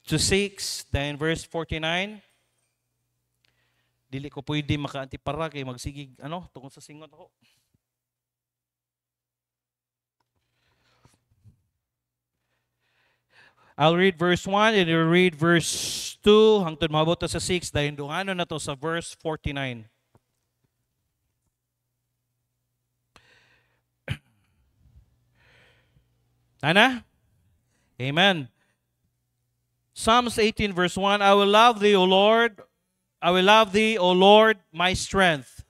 to 6, then verse 49. Dili ko pwede maka-antipara kay magsigig tungkol sa singot ako. I'll read verse 1 and you'll read verse 2 hangtod maabot sa 6 dahil dungano na to sa verse 49. Ana? Amen. Psalms 18 verse 1, I will love thee, O Lord. I will love thee, O Lord, my strength.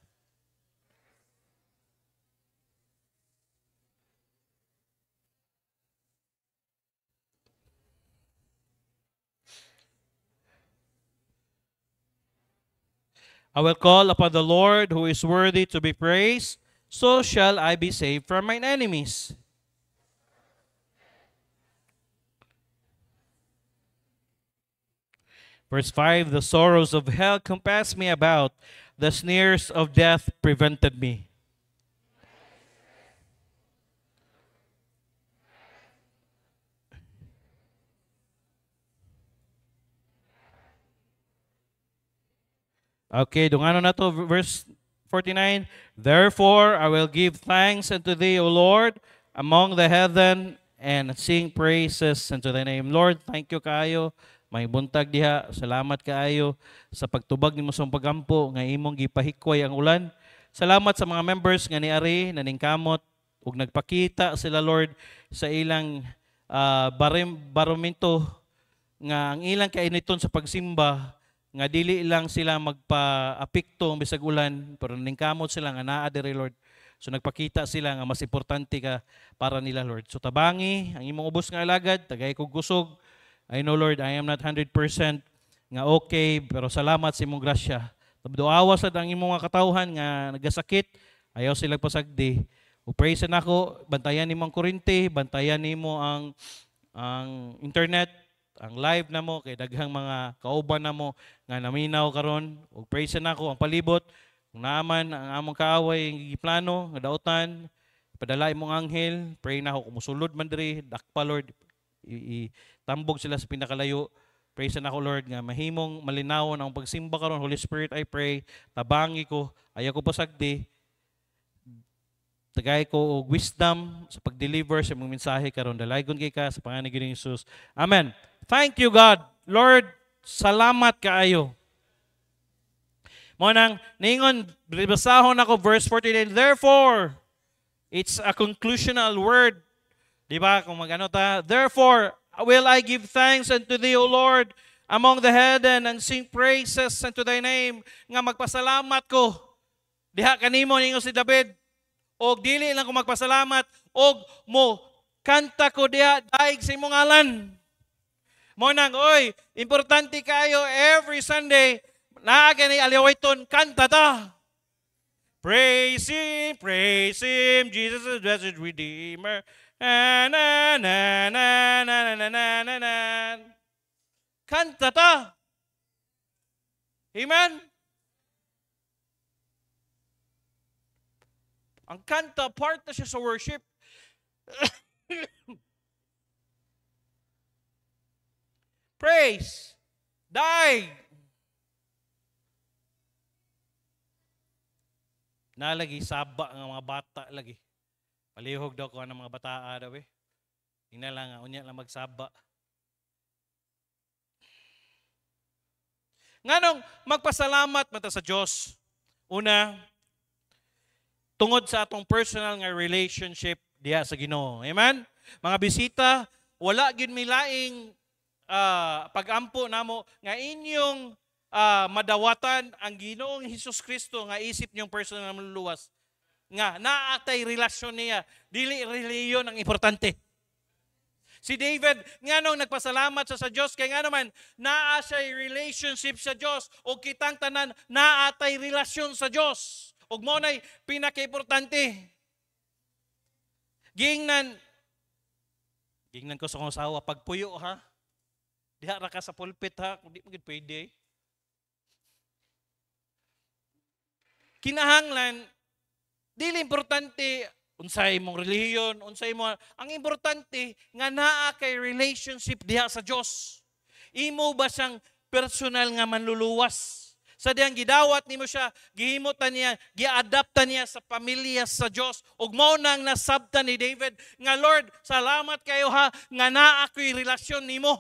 I will call upon the Lord who is worthy to be praised, so shall I be saved from mine enemies. Verse 5, the sorrows of hell compassed me about, the snares of death prevented me. Okay, dungano na to, verse 49. Therefore, I will give thanks unto thee, O Lord, among the heathen, and sing praises unto thy name. Lord, thank you kaayo. May buntag diha. Salamat kaayo sa pagtubag nimo sa pagampo nga imong gipahikway ang ulan. Salamat sa mga members nga niari naningkamot ug nagpakita sila, Lord, sa ilang barominto nga ang ilang kainiton sa pagsimba nga dili lang sila magpa-apekto bisag ulan pero ningkamot sila nga naa diri, Lord. So nagpakita sila nga mas importante ka para nila, Lord. So tabangi ang imong ubos nga alagad, tagay kog kusog. I know, Lord, I am not 100% nga okay, pero salamat sa imong grasya. Tabdoawa sad ang imong mga katawhan nga nagasakit, ayaw sila pasagdi. O praise na ako, bantayan nimo ang kuryente, bantayan nimo ang internet, ang live na mo, kay daghang mga kauban na mo nga naminaw karon. Og praise na ako ang palibot, kung naaman ang among kaaway giplano nga dautan, padala imong anghel, pray na ako kumusulod man diri, dakpa, Lord, tambog sila sa pinakalayo. Praise na ako, Lord, nga mahimong malinawon ang pagsimba karon. Holy Spirit, I pray, tabangi ko, ayaw ko pasagdi, tagay ko og wisdom sa pag-deliver sa imong mensahe karon. Dalaygon kay ka sa pangalan ni Ginoong Hesus. Amen. Thank you, God. Lord, salamat kaayo. Mo nang ningon basahon ako verse 49. Therefore, it's a conclusional word. Di ba? Kung magano ta, therefore will I give thanks unto thee, O Lord, among the heathen, and sing praises unto thy name. Nga magpasalamat ko. Diha kanimo ningon si David. Og dili lang ko magpasalamat, og mo kanta ko diha daig sa imong ngalan. Mo nang, oy, importante kayo every Sunday, naa gani aliwayton, kanta ta. Praise Him, Jesus is blessed Redeemer. Na, na, na, na, na, na, na, na, na, na. Kanta ta. Amen? Ang kanta, part na siya sa worship. Praise. Daig. Nalagi, saba ng mga bata lagi. Palihog daw ko ng mga bataa daw eh. Tingnan lang, unya lang magsaba. Nganong magpasalamat mata sa Diyos. Una, tungod sa atong personal nga relationship diha sa Ginoo. Amen? Mga bisita, wala gyud mi laing pag-ampo namo nga inyong madawatan ang Ginoong Hesus Kristo nga isip niyong personal nga maluluwas. Nga naatay relasyon niya, dili reliyon ang importante. Si David, nga nung nagpasalamat sa Diyos, kaya nga naman, naa siya relationship sa Diyos, o kitang tanan, naatay relasyon sa Diyos. O mo na'y pinaka-importante. Gingnan ko sa kong asawa, pagpuyo ha, diha ra ka sa pulpit ha, kung di mo pwede. Kinahanglan, dili importante unsay mong relihiyon, unsay mo, ang importante nga naa kay relationship diha sa Dios. Imo ba siyang personal nga manluluwas? Sa diyang gidawat nimo siya, gihimutan niya, giadaptan niya sa pamilya sa Dios. Ug mao nang nasabtan ni David nga Lord, salamat kayo ha nga naa ko'y relasyon nimo.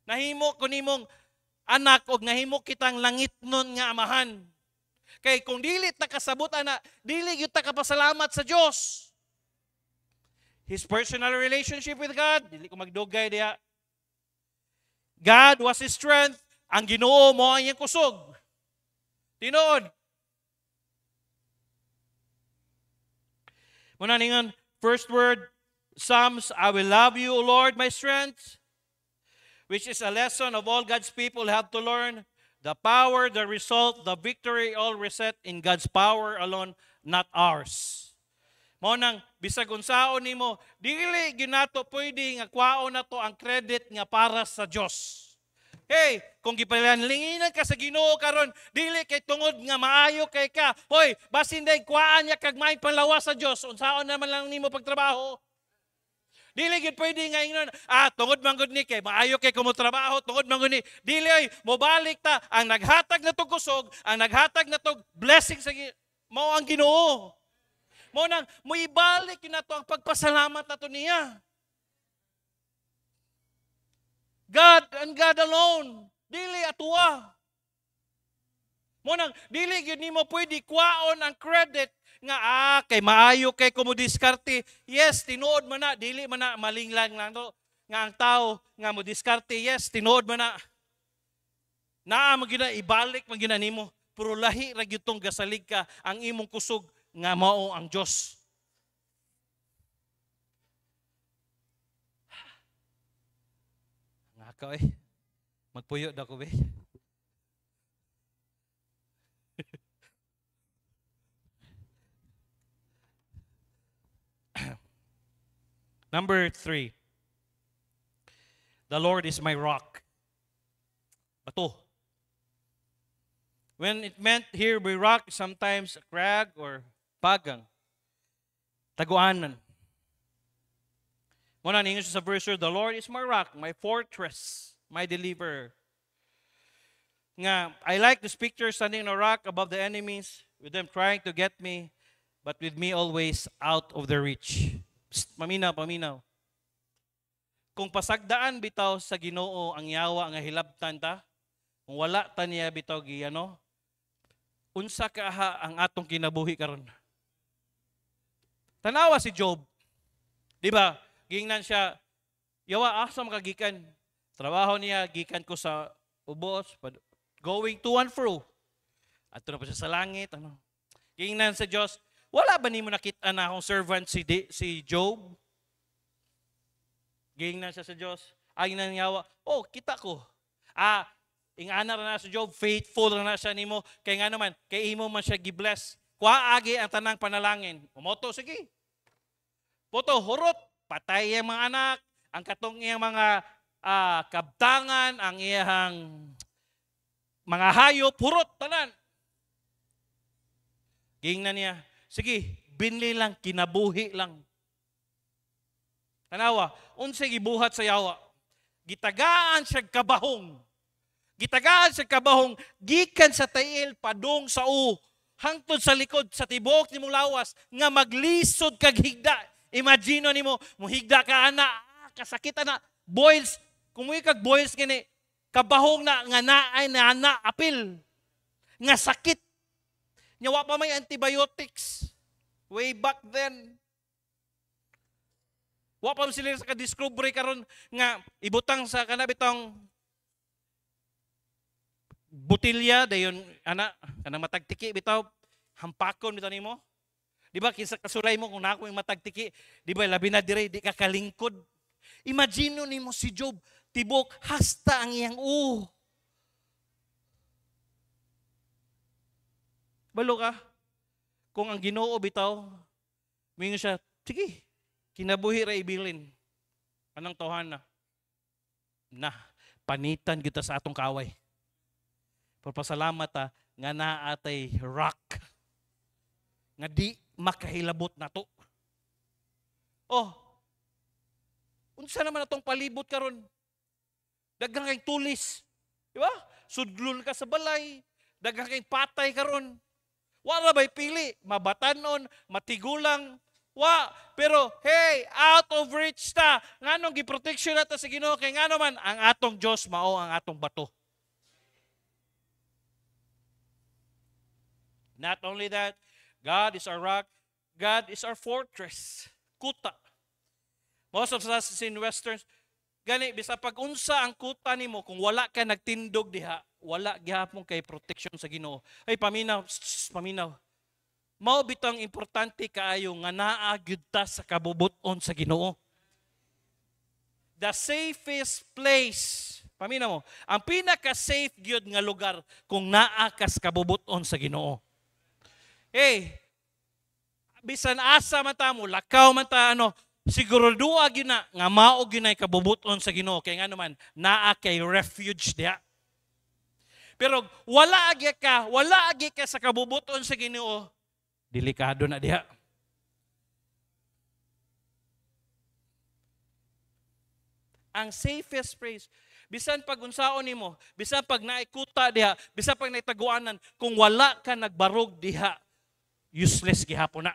Nahimo ko nimong anak ug nahimo kitang langitnon nga amahan. Kay kung dili ta kasabot ana, dili gyud ta kapasalamat sa Dios. His personal relationship with God, dili ko magdugay diha. God was his strength, ang Ginoo mo ang iyang kusog. Tinuod. Muna ningon, first word, Psalms, I will love you, O Lord, my strength, which is a lesson of all God's people have to learn. The power, the result, the victory, all reset in God's power alone, not ours. Mao nang bisag unsaon nimo, dili ginato pwede nga kwaon na to ang credit nga para sa Dios. Hey, kung gipalanlinginan ka sa Ginoo karon, dili kay tungod nga maayo kay ka. Hoy, basin day kuaan niya kag may panlawas sa Dios, unsaon naman lang nimo pagtrabaho? Dili gid pwede nga ingnon, tungod man gud ni kay maayo kay kumo trabaho, tungod man gud ni. Dili oy, mobalik ta ang naghatag na tog kusog, ang naghatag na tog blessing sa mao ang Ginoo. Mao nang moibalik yun nato ang pagpasalamat nato niya. God and God alone. Dili atuwa. Mo nang dili gyud nimo pwede kwaon ang credit nga kay maayo kay kumo diskarte. Yes, tinuod man na, dili man na malinglang lang to nga ang tao nga mo diskarte. Yes, tinuod man na. Naa magina ibalik magina nimo. Pero lahi ra gyud tong gasalig ka ang imong kusog nga mao ang Dios. Ikaw magpuyo daw ko be. Number 3. The Lord is my rock. Bato. When it meant here by rock, sometimes a crag or pagang. Taguanan. Muna ninyo sa verse, the Lord is my rock, my fortress, my deliverer. Nga, I like this picture standing on a rock above the enemies, with them trying to get me, but with me always out of their reach. Psst, paminaw. Kung pasagdaan bitaw sa Ginoo ang yawa nga hilabtan ta, kung wala ta niya bitaw unsa ka ang atong kinabuhi karon. Tanawa si Job. Di ba? Gingnan siya, yawa, asa makagikan. Trabaho niya, gikan ko sa ubos, going to and fro. At na pa siya sa langit. Gingnan sa Diyos, wala ba ni mo nakita na akong servant si Job? Gingnan siya sa Diyos, gingnan yawa, kita ko. Ingana na sa Job, faithful na siya nimo. Kaya nga naman, kay imo man siya gibless. Kuhaagi ang tanang panalangin. Umoto, sige. Poto, hurot. Patay ang mga anak, ang katong iyang mga kabtangan, ang iyang mga hayop, purot, tanan. Gingnan niya, sige, binli lang, kinabuhi lang. Tanawa, unsay gibuhat sa yawa. Gitagaan siya kabahong. Gikan sa tail, padong sa hangtod sa likod, sa tibok ni mong lawas, nga maglisod kag higda. Imagino nimo, muhigda ka ana, kasakit ana, boils, kumuhi kag boils kini, kabahong na nga naay na apil, nga sakit. Nyawa pa may antibiotics, way back then. Wa pa sila sa kadiscovery karon nga ibutang sa kanabitong butilya, dayon, kanang matagtiki, bitaw, hampakon bitaw nimo. Di ba, kinsa kasulay mo kung na ako yung matagtiki, di ba, labi na dire, di ka kalingkod. Imagine nimo si Job, tibok, hasta ang iyang Balo ka, kung ang Ginoo bitaw, mingon siya, sige, kinabuhi ra ibilin. Anong tawhan na? Panitan kita sa atong kaway. Pagpasalamat nga naatay rock. Nga di makahilabot na to. Unsa naman atong palibot karon? Daghang kay tulis. Di ba? Sudlon ka sa balay. Daghang kay patay karon. Wala ba'y pili? Mabatanon, matigulang. Pero hey, out of reach ta. Nganong giproteksyon nato sa Ginoo kay ngano man ang atong Dios mao ang atong bato. Not only that, God is our rock, God is our fortress. Kuta. Most of us in Westerns, gani, bisa pag-unsa ang kuta nimo kung wala ka nagtindog diha, wala gihapon kay protection sa Ginoo. Ay, paminaw, paminaw. Mao bitang importante kaayo nga naa gyud ta sa kabubuton sa Ginoo. The safest place, paminaw mo, ang pinaka-safe gyud nga lugar kung naa ka sa kabubuton sa Ginoo. Hey, bisan asa man ta mo, lakaw man ta, siguro gyud na nga mao gyud na kabubuton sa Ginoo kay ngano man naa kay refuge diha. Pero wala agi ka sa kabubuton sa Ginoo, delikado na diha. Ang safest place, bisan pag unsaon nimo, bisan pag naikuta diha, bisan pag naitaguanan, kung wala ka nagbarog diha, useless gihapon na.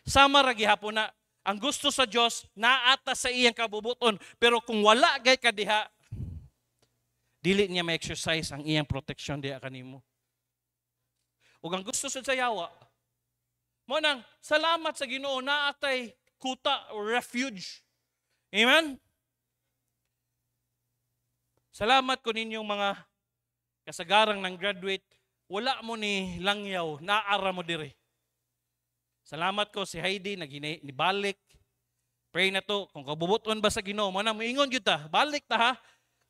Sama ra gihapon na. Ang gusto sa Dios naata sa iyang kabubuton, pero kung wala gay ka diha, dili niya ma-exercise ang iyang protection diha kanimo. Ug ang gusto sa Yawa, mo nang salamat sa Ginoo naatay kuta or refuge. Amen. Salamat ko ninyong mga kasagarang ng graduate, wala mo ni langyaw, naara mo dire. Salamat ko si Heidi nibalik. Pray na to, kung kabubuton ba sa Ginoo, mo na moingon gyud ta, balik ta ha.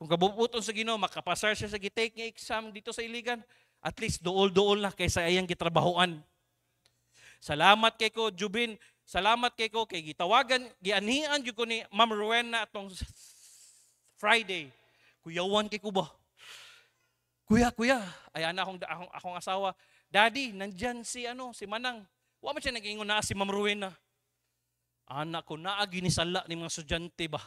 Kung kabubuton sa Ginoo, makapasar siya sa gitake nga exam dito sa Iligan, at least duol-duol na kaysa ayang gitrabahoan. Salamat kay ko Jubin, salamat kay ko kay gitawagan, gianhian gyud ko ni Ma'am Rowena atong Friday. Kuyawan kay ko ba? Kuya, ay akong asawa, Daddy, nandyan si Manang. Wa man siya nag-ingon na si Ma'am Rowena. Anak ko, naagi ni sala ni mga estudyante ba?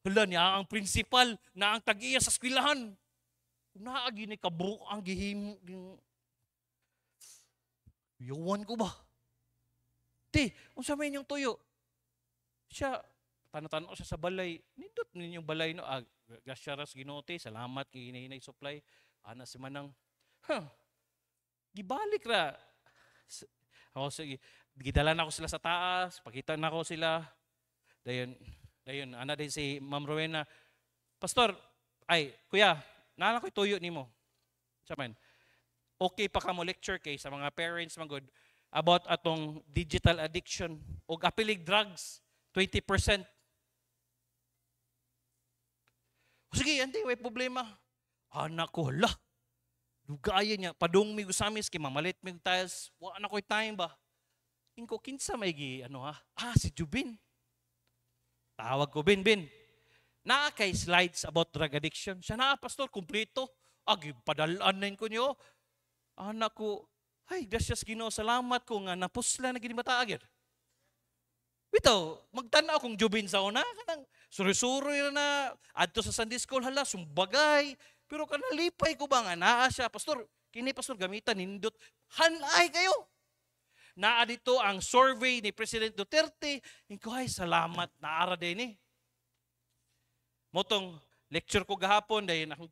Hala niya, ang principal na ang tag-iya sa eskwelahan. Naagi ni kabuk ang gihim. Yawan ko ba? Ti, unsa may inyong tuyo? Siya, tanong siya sa balay. Nindot ninyong balay no. Gasyaras ginote, salamat kay hinahinay supply. Ana si Manang. Gibalik ra. Ako sige, gidala na ako sila sa taas, pakita na ako sila. Dayon, ana din si Ma'am Rowena. Pastor, kuya, nana ko'y tuyo nimo. Saman. Okay pa ka mo lecture kay sa mga parents magod about atong digital addiction o apilig drugs 20%. Sige, hindi, may problema. Anak ko, hala. Lugayan niya. Padung mi gusamis, kay mamalit mi tiles. Wala na ko'y time ba? Ingko, kinsa may si Jubin. Tawag ko, Bin. Naa kay slides about drug addiction. Siya na, pastor, kumpleto. Padalaan na ko niyo. Anak ko, ay, gracias Ginoo, salamat ko nga napusla na ginibata agad. Bito, magtanaw kung Jubin sa una, kanang suri-suri na, adto sa Sunday School, hala, sumbagay, pero kanalipay ko ba nga, naa siya, pastor, kini pastor, gamitan, nindot, hanay kayo. Naa dito ang survey ni President Duterte, ko ay, salamat, naara din eh. Motong, lecture ko gahapon, dahil akong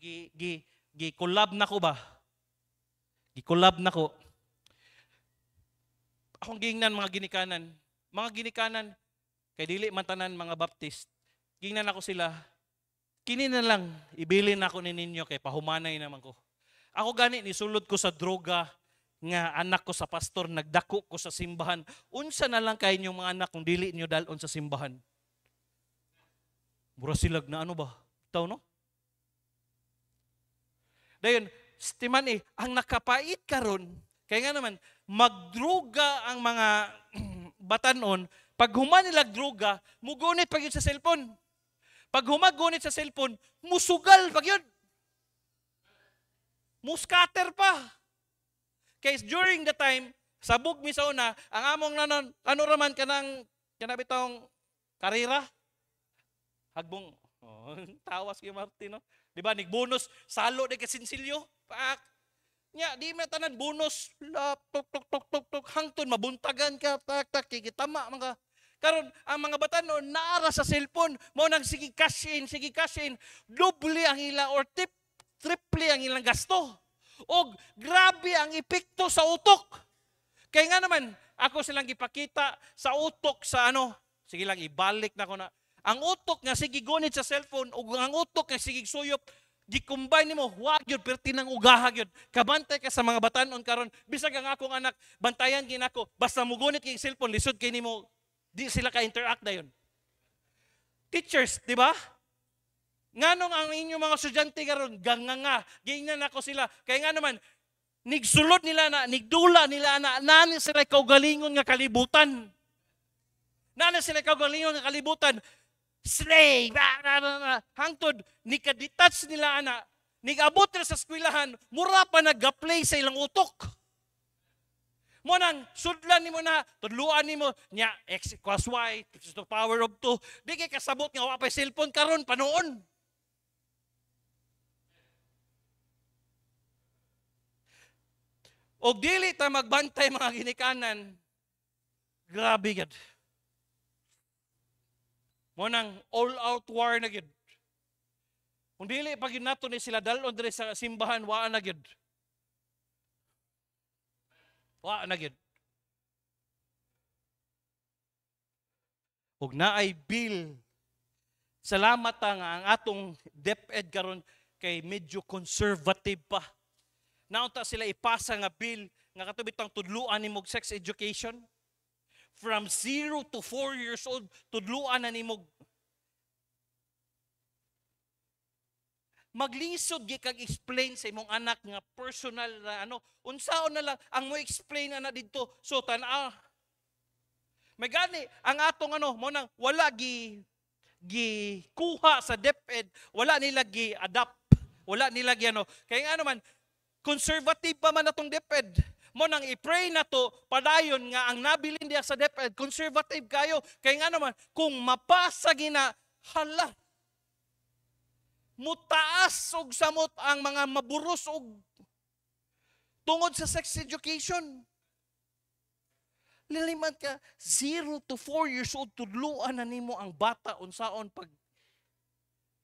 gi-collab na ko ba? Gi-collab na ko. Akong gingnan mga ginikanan, kay dili man tanan mga Baptist, gingnan ako sila, kini na lang, ibilin ako ni ninyo kay pahumanay naman ko. Ako gani, nisulod ko sa droga, nga anak ko sa pastor, nagdako ko sa simbahan. Unsa na lang kayo yung mga anak kung dili nyo dalon sa simbahan? Mura silag na ba? Itaw no? Dayon, stiman ang nakapait karon, kaya nga naman, magdroga ang mga batanon, pag humanilag droga, mugunit pag yun sa cellphone. Pag humagunit sa cellphone, musugal pag yun. Muskater pa. Kaya during the time, sabog mi sa una, ang among raman kanabitong karira, hagbong, Tawas kay Martin, no? Di ba, bonus salo de kasinsilyo. Pak. Nya, di tanan bonus. Tok, tok, tok, tok, tok. Hangtod, mabuntagan ka. Tak, tak, kikitama, mga. Karon ang mga bata no, naara sa cellphone. Mo nang sige cash in. Doble ang ila or triple ang ilang gasto. O grabe ang epekto sa utok. Kaya nga naman, ako silang ipakita sa utok sa ano. Sige lang, ibalik na ko na. Ang utok nga sige gunit sa cellphone o ang utok nga sige suyop, gi-combine nimo, wag yun, perti ng ugahag yun. Kabantay ka sa mga batanon karon, bisag ang akong anak, bantayan ginako, basta mugunit kay cellphone, lisod kay nimo, di sila ka-interact na yun. Teachers, di ba? Nganong ang inyong mga estudyante karon ganganga, gingnan ako sila. Kaya nga naman, nigsulod nila na, nigdula nila na, nani sila kaugalingon nga kalibutan. Nani sila kaugalingon nga kalibutan. Slay! Hangtod, nikadetach nila ana, nigabot na sa eskwelahan, mura pa nag-play sa ilang utok. Mo nang sudlan nimo na, tudluan nimo nya x equals y to the power of 2. Di kay kasabot nga wa pa cellphone karon panoon. Og dili ta magbantay mga ginikanan. Grabe gid. Mo nang all-out war na gid. Kung dili pag nato ni sila dalon diri sa simbahan, wa na gid. Wa na gid. Og naay bill. Salamat nga ang atong DepEd karon kay medyo conservative pa. Naunta sila ipasa nga bill nga katubit ang tudluan nimog sex education. From 0 to 4 years old, tudluan na nimog. Maglisod gi kag explain sa imong anak nga personal na ano, unsaon na lang ang mo explain ana didto. So may gani ang atong ano mo nang wala gi kuha sa DepEd, wala nila gi adapt, wala nila gi ano. Kaya nga naman conservative pa man atong DepEd. Mo nang i-pray na to, padayon nga ang nabilin diya sa DepEd, conservative kayo. Kaya nga naman, kung mapasa gina, hala, mutaas og samot ang mga maburos og tungod sa sex education. Liliman ka, 0 to 4 years old, tudluan na nimo ang bata unsaon pag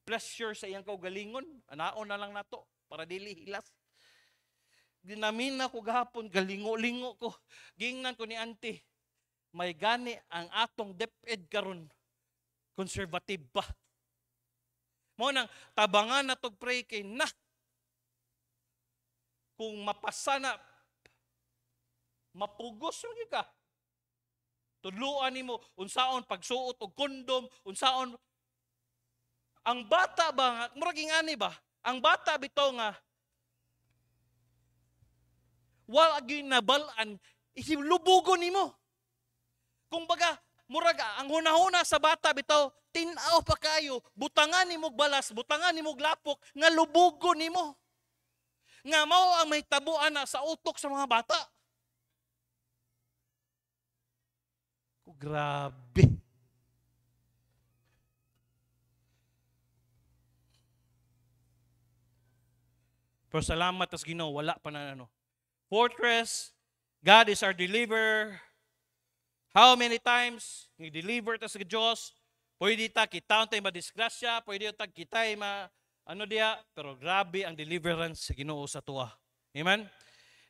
pleasure sa iyang kaugalingon. Anaon na lang nato para dili hilas. Dinamin ako gahapon, galingo-lingo ko. Gingnan ko ni auntie, may gani ang atong DepEd karon conservative pa. Mo nang tabangan na tog pray kay na. Kung mapasa na, mapugos lagi ka. Tudluan nimo unsaon pagsuot og kondom, unsaon ang bata ba, murag ingani ba? Ang bata bitaw nga wala gyud nabalan, lubugo nimo. Kung baga, muraga, ang hunahuna sa bata bitaw, tinaw pa kayo, butangan nimo balas, butangan nimo lapok, nga lubugo nimo. Nga mao ang may tabuan na sa utok sa mga bata. Grabe. Pero salamat tas Ginoo, wala pa na ano. Fortress, God is our deliverer. How many times ni-deliver ta sa Diyos? Pwede ta kita tayo madisgrasya, pwede ta kita ano dia, pero grabe ang deliverance sa Ginoo sa tuwa. Amen?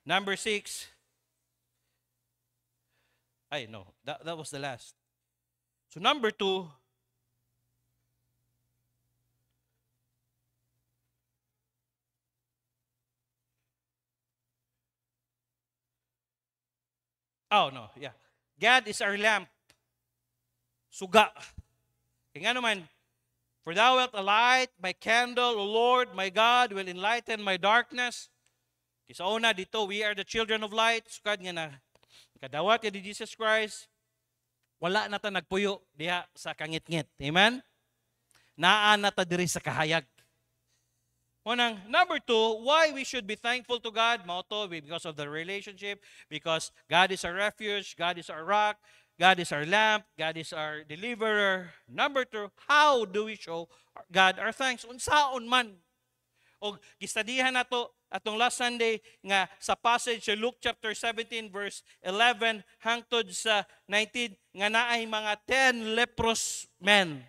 Number 6. Ay, no. That was the last. So number 2, oh, no, yeah. God is our lamp. Suga. Kaya nga naman, for thou art a light, my candle, O Lord, my God, will enlighten my darkness. Kisa una dito, we are the children of light. Sukad nga na, kadawat ya di Jesus Christ, wala na ta nagpuyo diha sa kangit-ngit. Amen? Naa na ta diri sa kahayag. Unang, number 2, why we should be thankful to God. Mauto, because of the relationship, because God is our refuge, God is our rock, God is our lamp, God is our deliverer. Number 2, how do we show God our thanks? Unsaon man. O gistadihan nato atong last Sunday nga sa passage sa Luke chapter 17 verse 11 hangtod sa 19 nga naay mga 10 leprous men.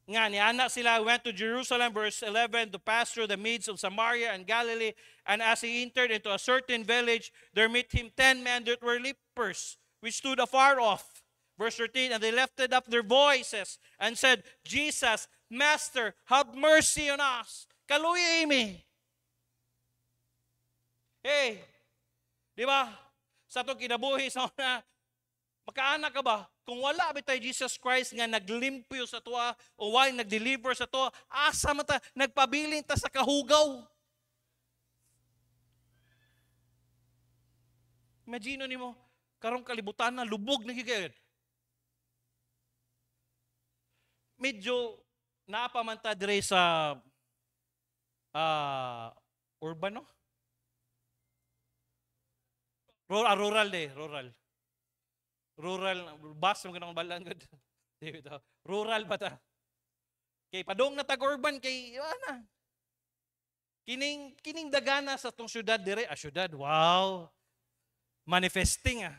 Nga niana sila went to Jerusalem verse 11 to pass through the midst of Samaria and Galilee, and as he entered into a certain village there met him 10 men that were lepers which stood afar off. Verse 13, and they lifted up their voices and said, Jesus, Master, have mercy on us. Kaluya imi. Hey, di ba? Sa itong kinabuhi sa una, makaanak ka ba? Kung wala ba tayo Jesus Christ nga naglimpyo sa tuwa o wala nag-deliver sa tuwa, asa man ta, nagpabiling ta sa kahugaw. Imagine ni mo, karong kalibutan na, lubog na gigayod. Medyo naapamanta dire sa urban, no? Rural. Rural, bus mo ganang balang good. Rural ba ta? Kay padong na tag-urban kay ana. Kining dagana sa tong syudad dire, syudad. Wow. Manifesting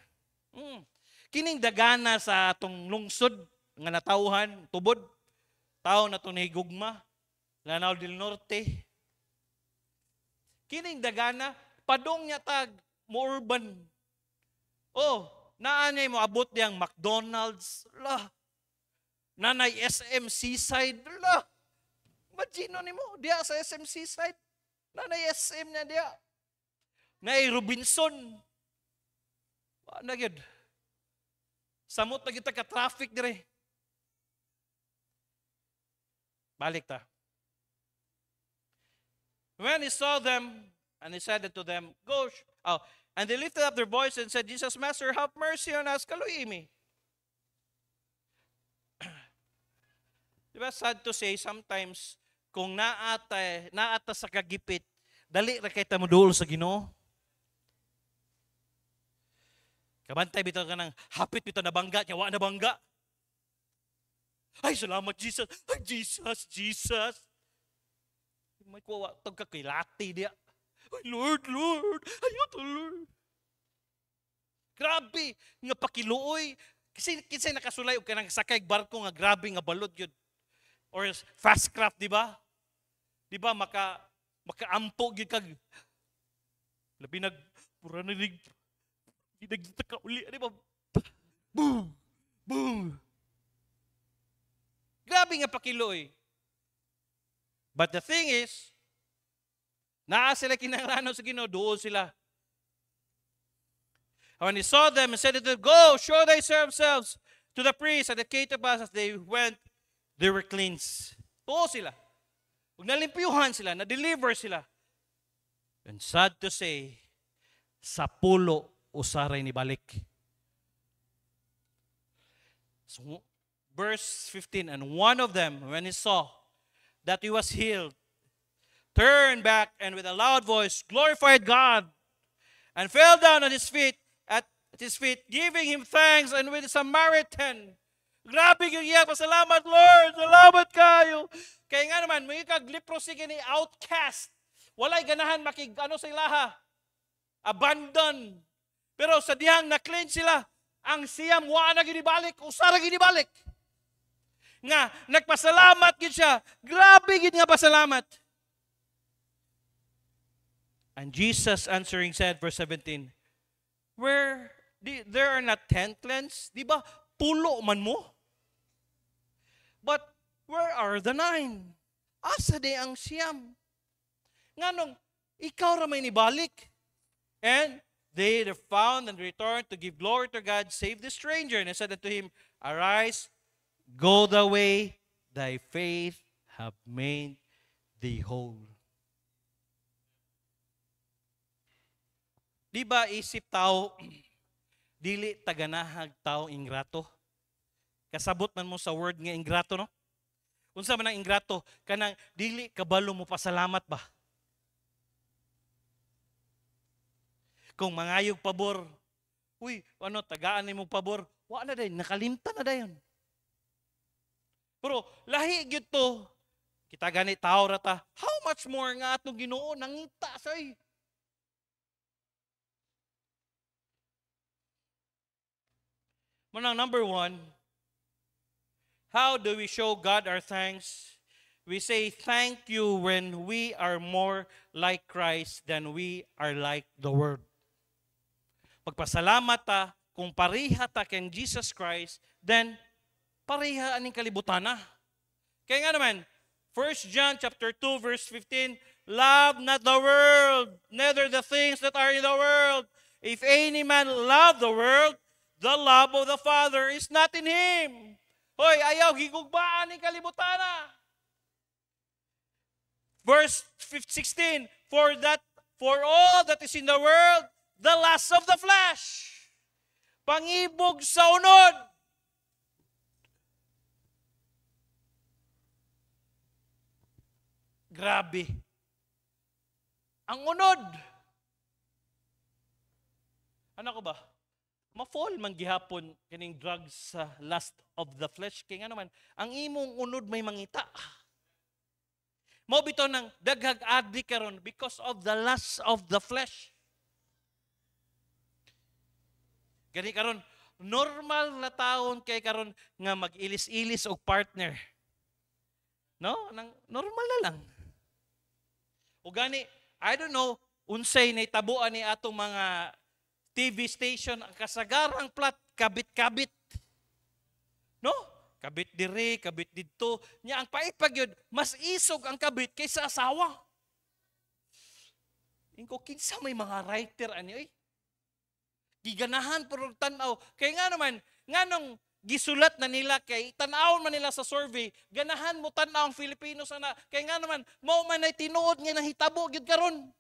Kining dagana sa atong lungsod nga natauhan, tubod, tao na ito nahigugma, Lanao del Norte. Kining dagana, padong niya tag, mo urban. Naanay mo abot diyang McDonald's, nanay SM Seaside, Imagino ni mo, diya sa SM Seaside, nanay SM niya diya. Nay Robinson. Ano yun? Samot na kita ka-traffic dire. Balik ta. When he saw them, and he said to them, go. And they lifted up their voice and said, Jesus, Master, have mercy on us. Kaluimi. Diba, sad to say, sometimes, kung naata sa kagipit, dali ra kay ta moduol sa Ginoo. Kabantay bitaw ka ng hapit bitaw na bangga, kaya wa na bangga. Ay, salamat, Jesus. Ay, Jesus. May kuwa, itong kakilati diya. Ay, Lord. Ayaw to, Lord. Grabe, nga pakiluoy. Kasi nakasulay o ka nang sakay barko nga grabe nga balod yun. Or fast craft, di ba? Di ba, makaampo yun kag. Labi pura na nagdita ka uli. Di ba? Boom. Grabe nga pakiloy. But the thing is, naa sila kinangaranon sa Ginoo, doon sila. When he saw them and said to them, go, show thyself to the priest. And the gate of us, as they went, they were cleansed. Doon sila. Huwag nalimpyuhan sila, na-deliver sila. And sad to say, sa pulo usaray ni balik. So, verse 15, and one of them, when he saw that he was healed, turned back and with a loud voice glorified God and fell down at his feet, giving him thanks, and with the Samaritan, grabe yung iya, pasalamat Lord, salamat kayo. Kaya nga naman, may kag-leprosy kini outcast. Walay ganahan sa ilaha. Abandon. Pero sa dihang na-cleanse sila, ang siyam wa na ginibalik, usara ginibalik. Nga, nagpasalamat gid siya. Grabe gid nga pasalamat. And Jesus answering said, verse 17, there are not 10 cleansed? Di ba, pulo man mo? But where are the 9? Asa di ang siyam? Nganong, ikaw ramay nibalik. And they found and returned to give glory to God, save the stranger. And I said unto him, arise, go the way, thy faith have made thee whole. Di ba isip tao, dili taganahag tao ingrato? Kasabot man mo sa word nga ingrato, no? Unsa man ang ingrato, kanang dili kabalo mo pasalamat ba? Kung mangayog pabor, Uy, ano, tagaan ni mong pabor. Wa na dayon, nakalimtan na dayon. Pero lahi gyud to. Kita gani tao rata. How much more nga atong Ginoo nangita say. Manang number one, how do we show God our thanks? We say thank you when we are more like Christ than we are like the world. Pagpasalamat ta kung pariha ta ken Jesus Christ, then pariha aning kalibutan na. Kaya nga naman, 1 John chapter 2 verse 15, love not the world, neither the things that are in the world. If any man love the world, the love of the Father is not in him. Hoy, ayaw higugbaan ni kalibutan na. Verse 16, for all that is in the world, the lust of the flesh, pangibog sa unod. Grabe. Ang unod. Ano ko ba? Ma-fall man gihapon kining drugs sa lust of the flesh. Kaya nga naman, ang imong unod may mangita. Mo bitaw ng daghag addi karon because of the lust of the flesh. Gani karon normal na taon kay karon nga mag-ilis-ilis og partner. No? Normal na lang. O gani, I don't know, unsay naitabuan ni atong mga TV station ang kasagarang plat, kabit-kabit. No? Kabit dire, kabit dito. Nya ang pait pag yun, mas isog ang kabit kaysa asawa. Ingko kinsa may mga writer ani oy. Giganahan pero tanaw. Kaya nga naman, nganong gisulat na nila kay tan-awon man nila sa survey, ganahan mo tan-aw ang Filipino sana. Kaya nga naman, mao man ay tinuod nga nahitabo gyud karon.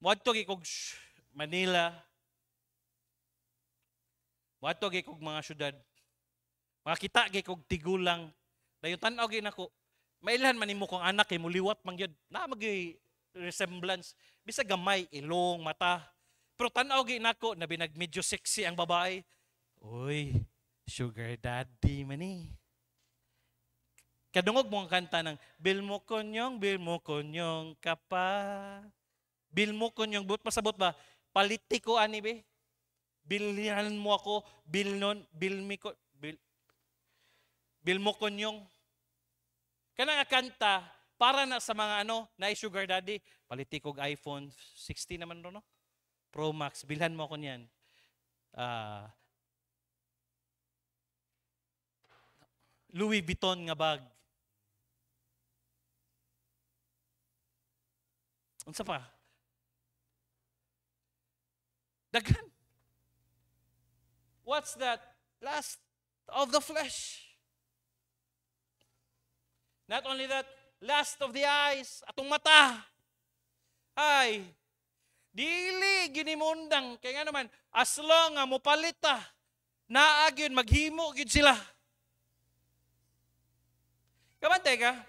Wadto kog Manila. Wadto kog mga syudad. Makita kog tigulang. Dayon tan-aw gyud nako. Mailhan man nimo kung anak kay muliwat man gyud. Na magi resemblance. Bisa gamay, ilong, mata. Pero tan-aw gyud nako na binag medyo sexy ang babae. Uy, sugar daddy man eh. Kadungog mo ang kanta ng bil mo konyong kapa. Bil mo konyong, but pasabot ba? Politiko ani be. Bilhan mo ako, bil mo konyong. Kana nga kanta, para na sa mga na sugar daddy, palitikog iPhone 16 naman no? Pro Max, bilhan mo ako niyan. Louis Vuitton nga bag. Unsa pa? Daghan. What's that? Lust of the flesh. Not only that, lust of the eyes, atong mata. Ay, dili ginimundang. Kaya nga naman, as long nga mopalita, naagyon, maghimo gyud sila. Kabante ka,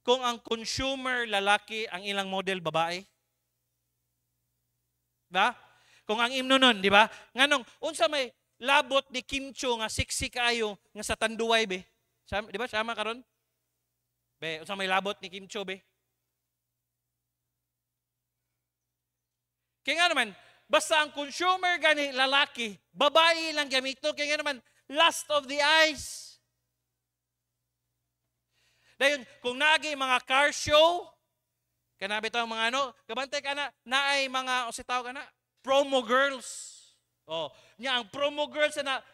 kung ang consumer lalaki, ang ilang model babae. Ba? Kung ang imno nun, di ba? Nganong, unsa may labot ni Kim Cho nga sexy kaayo nga sa tanduay, be? Di ba? Sama karon? Be, unsa may labot ni Kim Cho, be? Kaya nga naman, basta ang consumer gani lalaki, babae lang gamito. Kaya nga naman, lust of the eyes. Dayon, kung naagi mga car show, kanabi ito mga kabantay ka na ay mga, o si tao ka na, promo girls. Oh, niya ang promo girls na,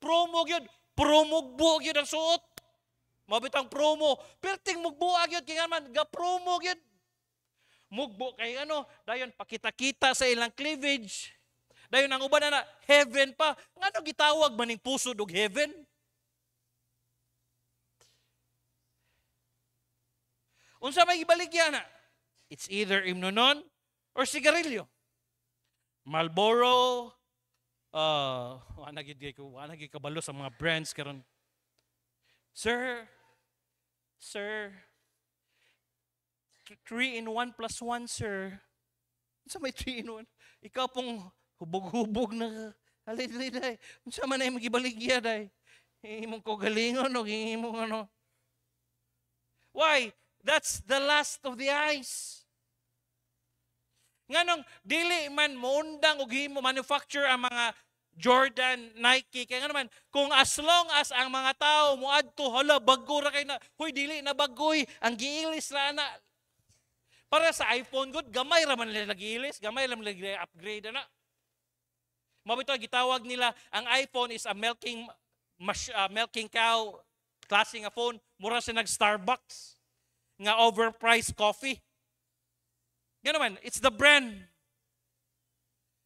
promo yun, promugbo yun ang suot. Mabitang promo, perting mugbuag yun, kaya man, ga-promo yun. Mugbo kay dayon pakita-kita sa ilang cleavage. Dayon ang uban na heaven pa. Ngano gitawag maning pusod og heaven? Unsa may ibaligya na? It's either imnonon or sigarilyo. Marlboro, wala gid kabalo sa mga brands karon. Sir, 3 in 1 plus 1, sir. Sa may 3 in 1. Ikaw pong hubog-hubog na halid-halid ay. Unsa man ay magibaligya day. Himong ko galingon o himong ano. Why? That's the last of the eyes. Nganong dili man moundang og himo manufacture ang mga Jordan, Nike, kaya nga naman, kung as long as ang mga tao muadto, hala, bago ra kay na, huy, dili na bagoy, ang giilis ra na. Para sa iPhone good, gamay ra man nila nagiilis, gamay ra man nila upgrade na. Mabito, gitawag nila, ang iPhone is a milking cow, klase nga phone, mura siya nag-Starbucks, nga overpriced coffee. Yan naman, it's the brand.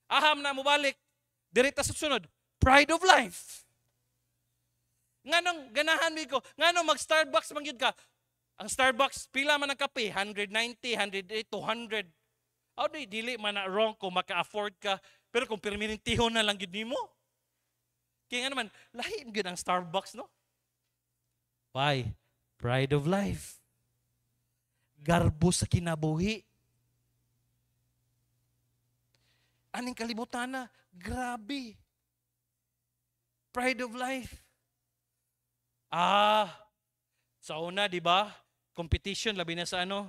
Aham na mubalik, dirita sa sunod, pride of life. Nganong ganahan mi ko, nganong mag-Starbucks mangyud ka. Ang Starbucks, pila man ang kape, 190, 180, 200. Aw di dili man na wrong kung maka-afford ka, pero kung permanentihon na lang gyud nimo. Kaya nga naman, lahi gyud ang Starbucks, no? Why? Pride of life. Garbo sa kinabuhi. Aning kalibutan na, grabe. Pride of life. Sa una, di ba? Competition, labi na sa ano?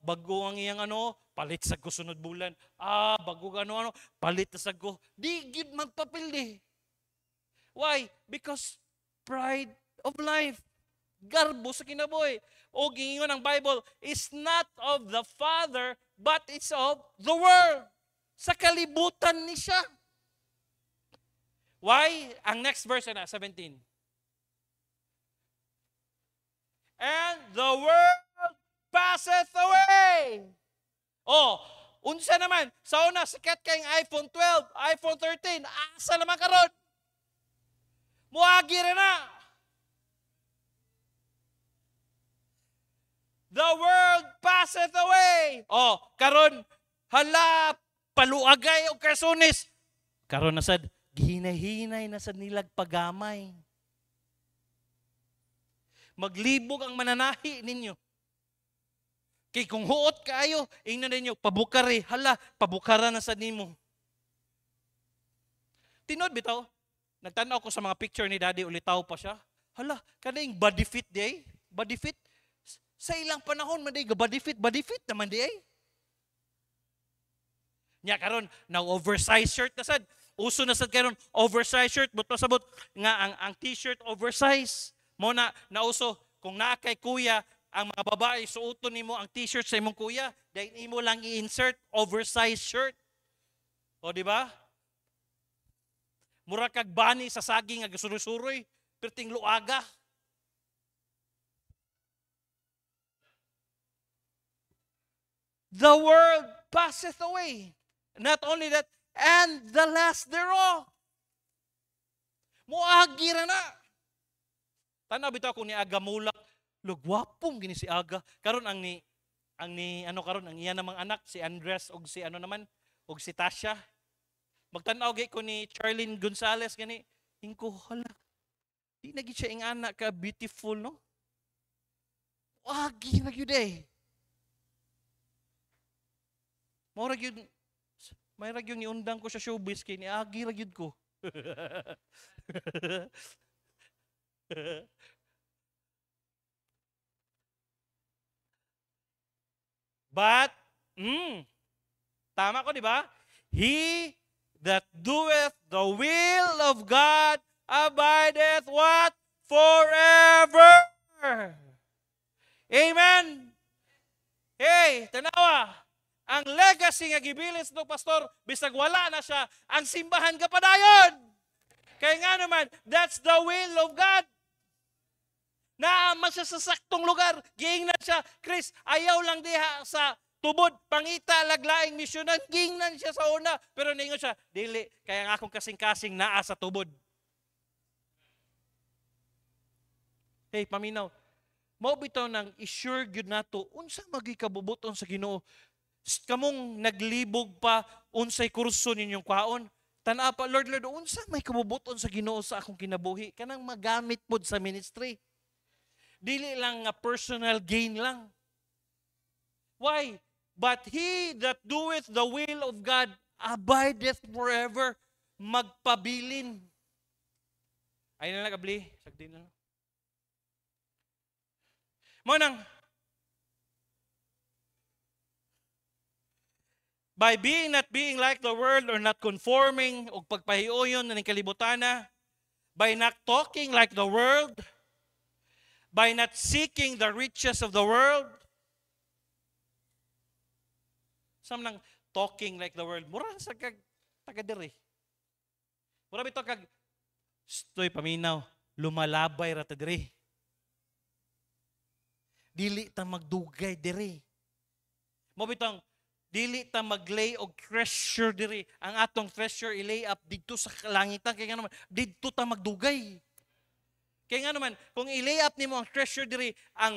Bago ang iyang ano, palit sa kusunod bulan. Bago ano, palit na sa ko. Di gid magpapildi. Why? Because pride of life. Garbo sa kinabuhi. O gingon ang Bible, is not of the Father, but it's of the world. Sa kalibutan ni siya. Why? Ang next verse na, 17. And the world passeth away. Unsa naman, sa una, sikat kayong iPhone 12, iPhone 13, asa naman karon? Muagi rin na. The world passeth away. Karon, hala, paluagay o karsones. Karon na sad, gihinay-hinay na sad nilag pagamay. Maglibog ang mananahi ninyo. Kay kung huot kaayo, ingnan ninyo, pabukari, hala, pabukara na sad nimo. Tinod bitaw, nagtanaw ko sa mga picture ni Daddy, ulitaw pa siya. Hala, kanaing body fit day, body fit. Sa ilang panahon, maday, body fit naman day. Nya karon na oversized shirt na sad. Uso na sad karon oversized shirt but pasabot nga ang t-shirt oversized. Mo na nauso kung naa kay kuya ang mga babae suoton nimo ang t-shirt sa imong kuya, dahil imo lang i-insert oversized shirt. O di ba? Mura kag bani sa saging nga gasuroy-suroy, perting luaga. The world passeth away. Not only that, and the last thereof. Muagi ra na. Tanaw bitaw ko ni Aga Mulak, lugwapong gini si Aga. Karon ang iyan namang anak si Andres og si og si Tasha. Magtanaw gay ko ni Charlene Gonzales gani, hingko hala. Di na gid siya ing anak ka beautiful, no? Muagi ra gyud eh. Mora gyud may ragyong niundang ko sa showbiz kay niagi ragyud ko. But, tama ko, di ba? He that doeth the will of God abideth what? Forever. Amen. Hey, tanawa. Ang legacy nga gibilis ng pastor, bisag wala na siya, ang simbahan ka pa dayon. Kaya nga naman, that's the will of God. Naaman siya sa saktong lugar. Giingnan siya, Chris, ayaw lang diha sa tubod, pangita, laglaing misyonan. Giingnan siya sa una. Pero ningon siya, dili, kaya nga akong kasing-kasing naa sa tubod. Hey, paminaw, mao bitaw nang i-sure gyud nato unsa magikabubuton sa Ginoo. Kamong naglibog pa unsay kurso ninyong kwaon. Tana pa, Lord, unsa may kabubuton sa Ginoo sa akong kinabuhi? Kanang magamit pod sa ministry. Dili lang nga personal gain lang. Why? But he that doeth the will of God abideth forever. Magpabilin. Ay na lang, kabli. Sagdi na lang. Monang, by not being like the world or not conforming o pagpahiuyon na ng kalibutana, by not talking like the world, by not seeking the riches of the world, some nang talking like the world, mura sa tagadiri. Mura bito kag, stoy paminaw, lumalabay rata diri. Dili ta magdugay diri. Mo bitong dili ta maglay og treasure diri. Ang atong treasure ilay up didto sa kalangitan kay nga naman didto ta magdugay. Kay nga naman kung ilay up nimo ang treasure diri, ang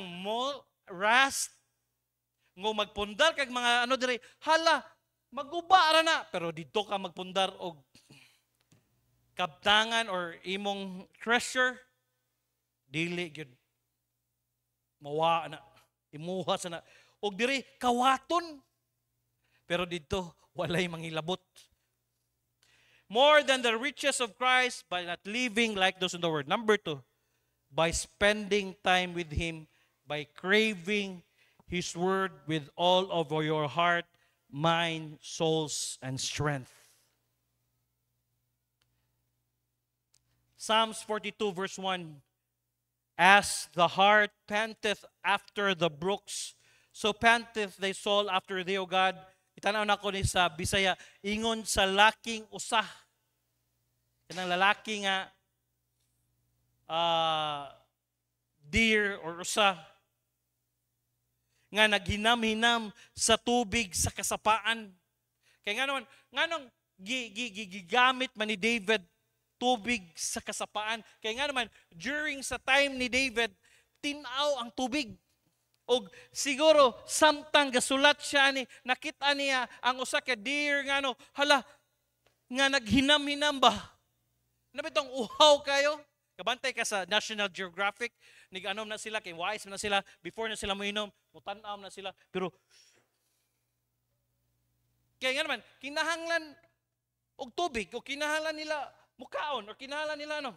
rust ngo magpundar kag mga ano diri, hala maguba ra na, pero didto ka magpundar og kabtangan or imong treasure, dili gyud mawa na, imuha sa na. Og diri, kawaton. Pero dito, walay mangilabot. More than the riches of Christ by not living like those in the world. Number 2, by spending time with Him, by craving His Word with all of your heart, mind, souls, and strength. Psalms 42 verse 1, as the hart panteth after the brooks, so panteth thy soul after thee, O God. Itanaw na ko ni sa Bisaya, ingon sa laking usah. Kanang lalaki nga deer or usa nga naghinam-hinam sa tubig sa kasapaan. Kaya nga naman, nganong gigamit man ni David tubig sa kasapaan. Kaya nga naman, during sa time ni David, tinaw ang tubig. O siguro, samtang gasulat siya ni, nakita niya ang usa ka deer nga no, hala, nga naghinam-hinam ba? Nabitong uhaw kayo? Kabantay ka sa National Geographic, nig-anom na sila, kay wise na sila, before na sila moinom, mutanam na sila, pero kaya nga naman, kinahanglan og tubig, o kinahanglan nila mukaon, o kinahanglan nila ano.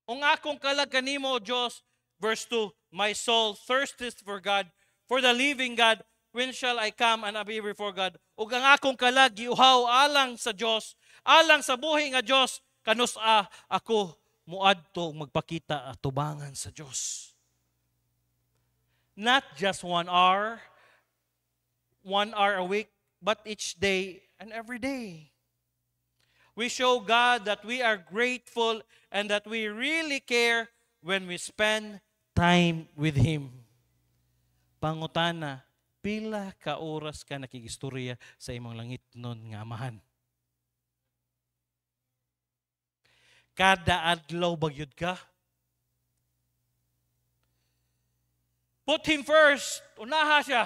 Ung akong kalag kanimo, O Diyos, verse 2, my soul thirsteth for God, for the living God, when shall I come and be before God? Ug ang akong kalag giuhaw alang sa Diyos, alang sa buhi nga Diyos, kanus-a ako muadto magpakita at tubangan sa Diyos. Not just 1 hour a week, but each day and every day. We show God that we are grateful and that we really care when we spend time with Him. Pangutana, pila ka oras ka nakigistorya sa imong langit nun nga amahan? Kada adlaw bagyod ka? Put Him first. Unaha siya.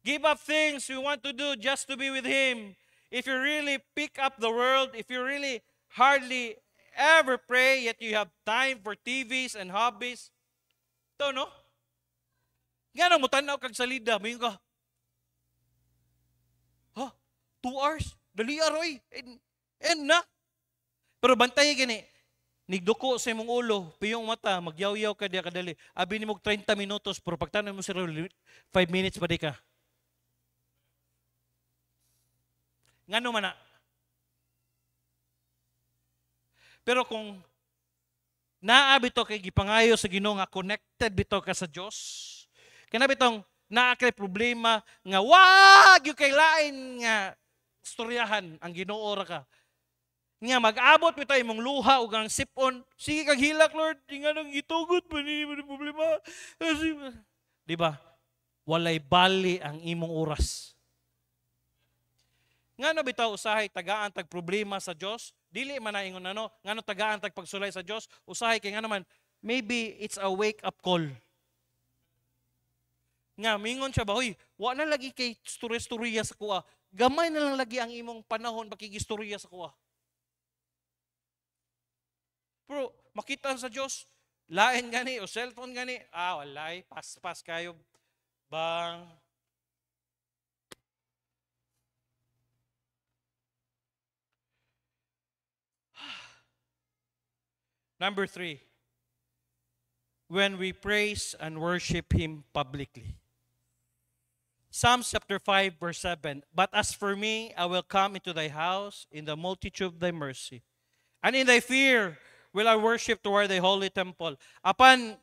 Give up things we want to do just to be with Him. If you really pick up the world, if you really hardly ever pray, yet you have time for TVs and hobbies, ito, no? Nga nang mutanaw kag salida, mayon ka, 2 hours? Dali aroy. And na. Pero bantay gani, nigduko sa imong ulo, piyong mata, magyaw-yaw ka diya kadali. Abi ni mo 30 minutos, pero pagtanan mo sila, 5 minutes pa di ka. Ngano man na. Pero kung naabito kay gipangayo sa Ginoo nga connected bitaw ka sa Dios, kana bitong naa kay problema nga wag yung kay lain nga istoryahan ang Ginoo ra ka. Nga mag-abot bitaw imong luha ug ang sipon, sige kag hilak Lord, di nga nang gitugot pa ni problema. Di ba? Walay bali ang imong oras. Ngano bitaw usahay tagaan tag problema sa Dios? Dili man na ingon ano, ngano tagaan tag pagsulay sa Dios? Usahay kay nga naman, maybe it's a wake up call. Nga mingon siya ba, hoy, wa na lagi kay storya sa kuha. Gamay na lang lagi ang imong panahon pakigistorya sa kuha. Pero makita sa Dios, Lain gani o cellphone gani. Walay, pas kayo bang. Number 3, when we praise and worship Him publicly. Psalms chapter 5, verse 7. But as for me, I will come into thy house in the multitude of thy mercy. And in thy fear will I worship toward thy holy temple. Apan,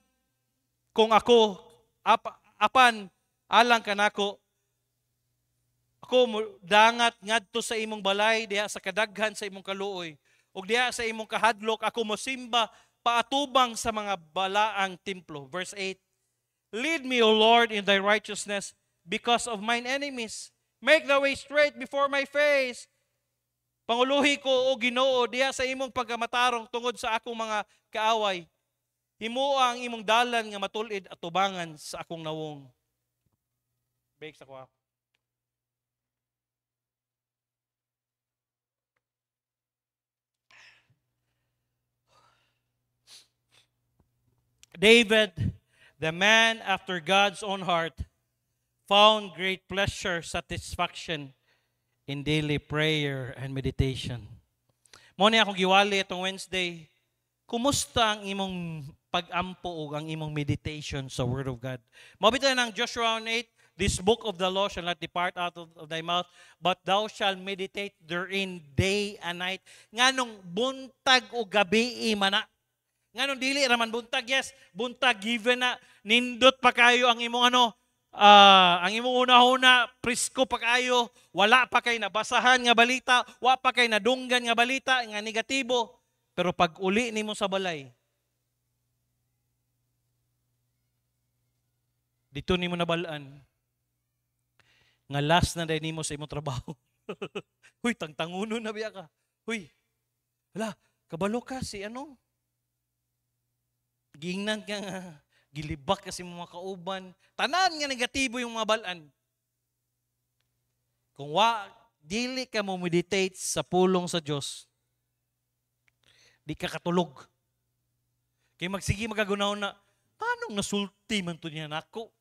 kung ako, apan, alang kanako, ako dangat ngadto sa imong balay, diha sa kadaghan sa imong kaluoy. Ug diha sa imong kahadlok, ako mosimba paatubang sa mga balaang templo. Verse 8. Lead me, O Lord, in thy righteousness because of mine enemies. Make the way straight before my face. Panguluhi ko, O Ginoo, diha sa imong pagkamatarong tungod sa akong mga kaaway. Himuo ang imong dalan nga matulid at tubangan sa akong nawong. Break sa kuha. David, the man after God's own heart, found great pleasure, satisfaction in daily prayer and meditation. Mo ni akong giwali itong Wednesday. Kumusta ang imong pag-ampo o ang imong meditation sa Word of God? Mabitan ng Joshua 8, this book of the law shall not depart out of thy mouth, but thou shalt meditate therein day and night. Nganong buntag o gabi mana. Nganong dili raman buntag, yes, buntag given na nindot pa kayo ang imong ang imong una-una, presko pa kayo, wala pa kay nabasahan nga balita, wala pa kay nadunggan nga balita nga negatibo. Pero pag uli nimo sa balay, dito nimo nabalaan nga last na dahil nimo sa imong trabaho. Huy, tangtanguno na biya ka. Huy, hala, kabalo ka si Giingnan ka nga, gilibak kasi mga kauban. Tanan nga negatibo yung mga balaan. Kung dili ka mo meditate sa pulong sa Diyos, di ka katulog. Kaya magsige magagunaw na, anong nasulti man to niya nako?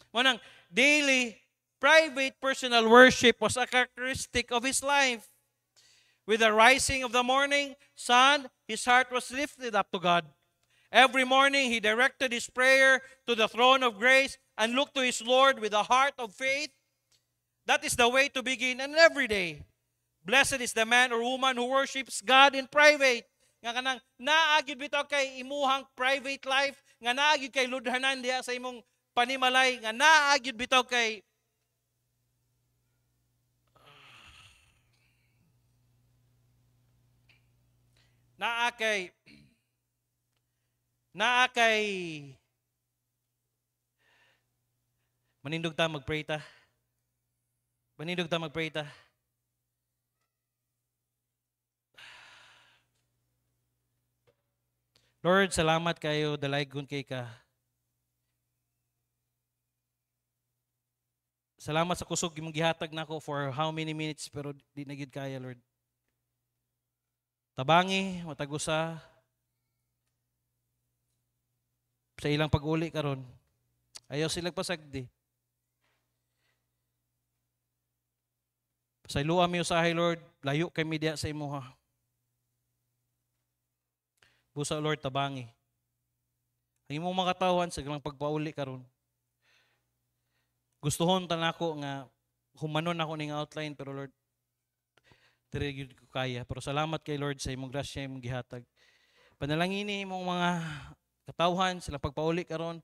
Manang daily, private, personal worship was a characteristic of his life. With the rising of the morning sun, his heart was lifted up to God. Every morning, he directed his prayer to the throne of grace and looked to his Lord with a heart of faith. That is the way to begin an every day. Blessed is the man or woman who worships God in private. Nga kanang naagid bitaw kay imuhang private life, nga naagid kay ludhanan diha sa imong panimalay, nga naagid bitaw kay manindog ta magpray ta. Lord, salamat kayo, dalaygon kay ka. Salamat sa kusog imong gihatag nako for how many minutes pero di na gyud kaya, Lord. Tabangi, matagusa sa ilang pag-uli karon. Ayaw silang pasagdi. Pasayloa mi usahay, Lord, layo kay media sa imuha. Busa, Lord, tabangi. Ang imong mga katawan sa ilang pagpauli karon. Gustuhon ta nako nga humanon ako ning outline pero Lord, diri gyud ko kaya. Pero salamat kay Lord sa imong grasya, imong gihatag. Panalangin ni imong mga katawhan sila pagpauli karon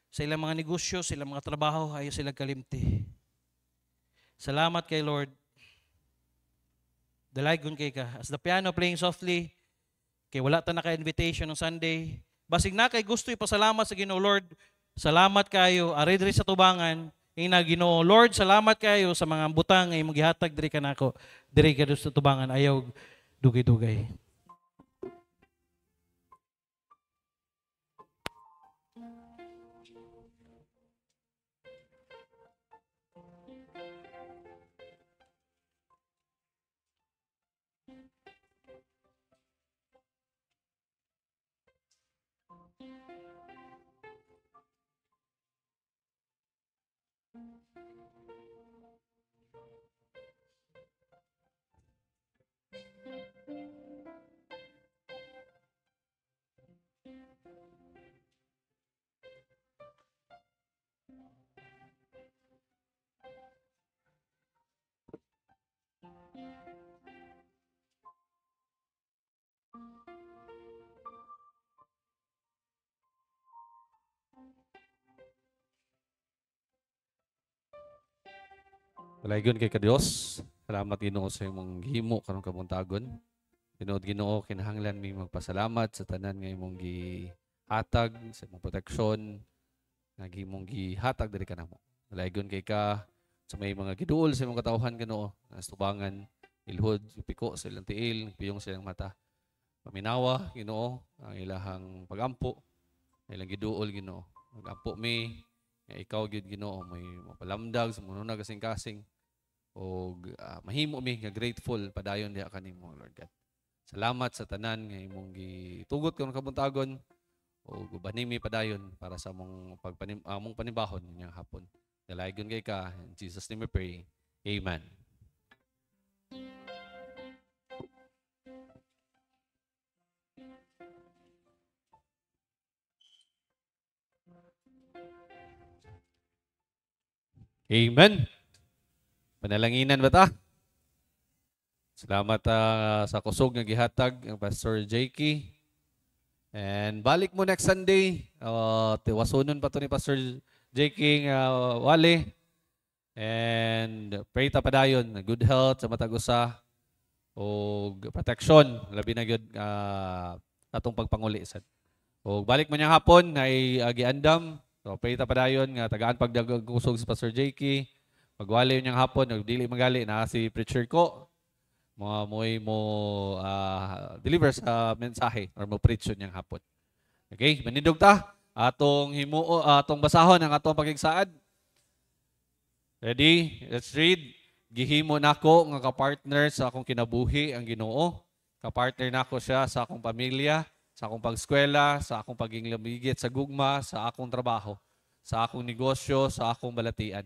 sa ilang mga negosyo, sa ilang mga trabaho, ayo sila kalimti. Salamat kay Lord. Dalaygon kay ka. As the piano playing softly, kay wala ta na ka-invitation ng Sunday. Basig na kay gusto ipasalamat sa Ginoo, Lord. Salamat kayo. Ari diri sa tubangan. Ina Ginoo, Lord, salamat kayo sa mga butang nga imong gihatag diri kanako. Diri ka sa tubangan ayaw dugay-dugay. Palaygon kay ka Dios. Salamat Ginoo sa imong gihimo karon kabuntagon. Tinuod Ginoo kinahanglan mi magpasalamat sa tanan nga imong gihatag sa imong proteksyon nga imong gihatag diri kanamo. Palaygon kay ka sa may mga giduol sa imong katawhan Ginoo, as tubangan, ilhod, piko sa ilang tiil, piyong sa ilang mata. Paminawa Ginoo ang ilahang pagampo, ilang giduol Ginoo. Magampo mi nga ikaw gyud Ginoo may mapalamdag sa mununag kasing-kasing o mahimo mi nga grateful padayon diha kanimo Lord God. Salamat sa tanan nga imong gitugot karon kabuntagon o gubanin mi padayon para sa among among panibahon ninyang hapon. Dalaygon kay ka in Jesus name we pray. Amen. Amen. Panalanginan ba ta? Salamat sa kusog nga gihatag ang Pastor Jakey. And balik mo next Sunday. Tiwasunon pa to ni Pastor Jakey wali. And pray ta padayon good health sa matag usa o protection labi na gyud atong pagpanguli sad. O balik mo niyang hapon ay giandam. So pray ta padayon nga tagaan pagdagsog sa Pastor Jakey. Magwali niyang hapon, dili magali na si preacher ko. Mo deliver sa mensahe or mo preach niyang hapon. Okay, manindog ta. Atong basahon ang atong pagigsaad. Ready? Let's read. Gihimo nako nga ka-partner sa akong kinabuhi ang Ginoo. Ka-partner nako siya sa akong pamilya, sa akong pag-eskwela, sa akong paging lamigit sa gugma, sa akong trabaho, sa akong negosyo, sa akong balatian.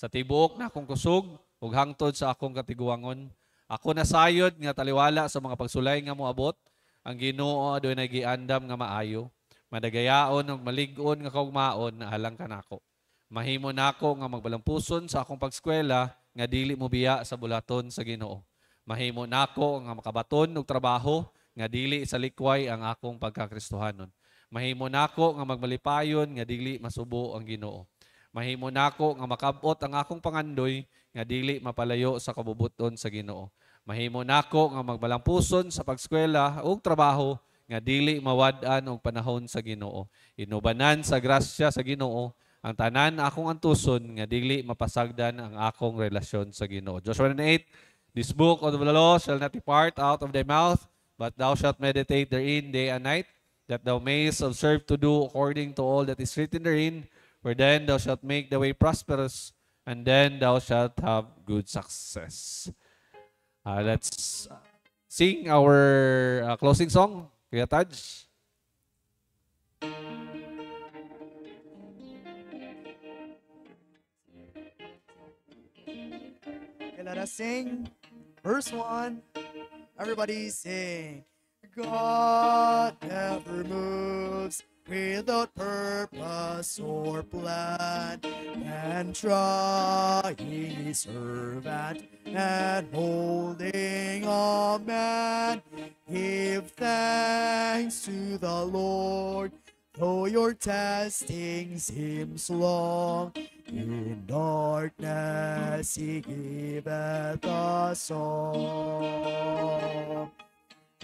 Sa tibuok na akong kusog, ug hangtod sa akong katiguangon. Ako nasayod nga taliwala sa mga pagsulay nga moabot, ang Ginoo adunay giandam nga maayo. Madagayaon ug malig-on nga kaugmaon alang kanako. Mahimo nako nga magbalampuson sa akong pag-eskwela nga dili mo biya sa bulaton sa Ginoo. Mahimo nako nga makabaton og trabaho nga dili sa likway ang akong pagkakristohanon. Mahimo nako nga magmalipayon nga dili masubo ang Ginoo. Mahimo nako nga makabot ang akong pangandoy nga dili mapalayo sa kabubuton sa Ginoo. Mahimo nako nga magbalampuson sa pag-eskwela ug trabaho nga dili mawad-an og panahon sa Ginoo. Inubanan sa grasya sa Ginoo ang tanan akong antuson nga dili mapasagdan ang akong relasyon sa Ginoo. Joshua 1:8, this book of the law shall not depart out of thy mouth, but thou shalt meditate therein day and night, that thou mayest observe to do according to all that is written therein. For then thou shalt make the way prosperous, and then thou shalt have good success. Let's sing our closing song. Kuya Taj. Okay, let us sing. Verse 1. Everybody sing. God never moves without purpose or plan, and trying his servant and holding a man. Give thanks to the Lord, though your testing seems long. In darkness he giveth a song.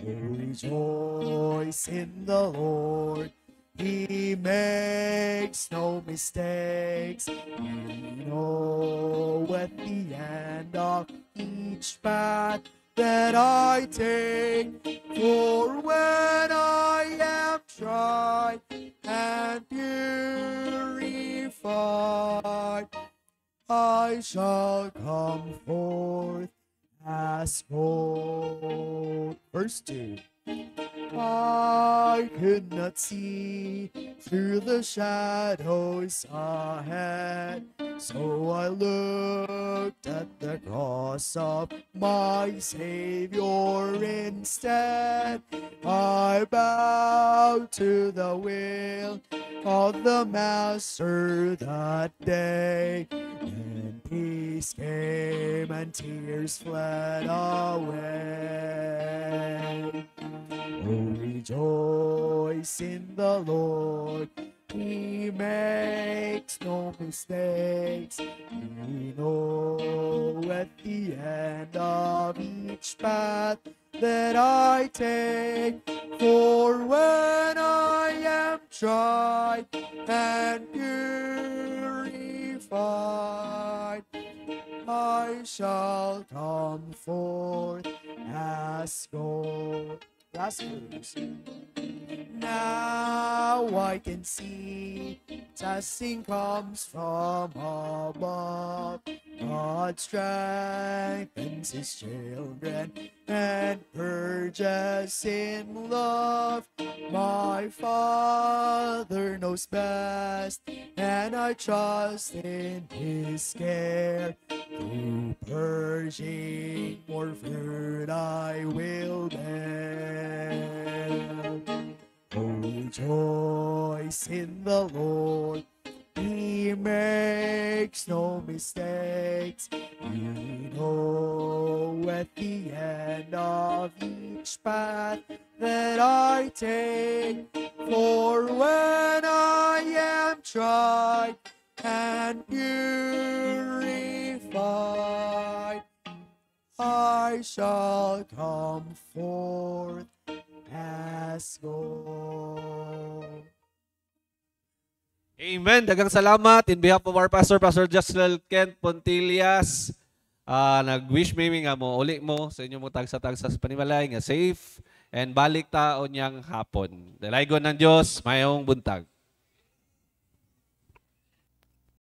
Rejoice in the Lord, he makes no mistakes. He knoweth the end of each path that I take. For when I am tried and purified, I shall come forth as gold. Verse 2. I could not see through the shadows ahead, so I looked at the cross of my Savior instead. I bowed to the will of the Master that day, and peace came and tears fled away. Oh, rejoice in the Lord, he makes no mistakes. He knoweth path that I take. For when I am tried and purified, I shall come forth as gold. Last verse. Now I can see testing comes from above. God strengthens his children and purges in love. My Father knows best, and I trust in his care. Through purging, more fruit I will bear. Oh, rejoice in the Lord. He makes no mistakes. You know at the end of each path that I take. For when I am tried and purified, I shall come forth as gold. Amen. Dagang salamat in behalf of our pastor, Pastor Jocelyn Kent Pontillas. Nag-wish me nga mo, uli mo sa inyong mga tagsa-tagsa sa panimalay nga safe and balik taon niyang hapon. Dalaygon ng Diyos, mayong buntag.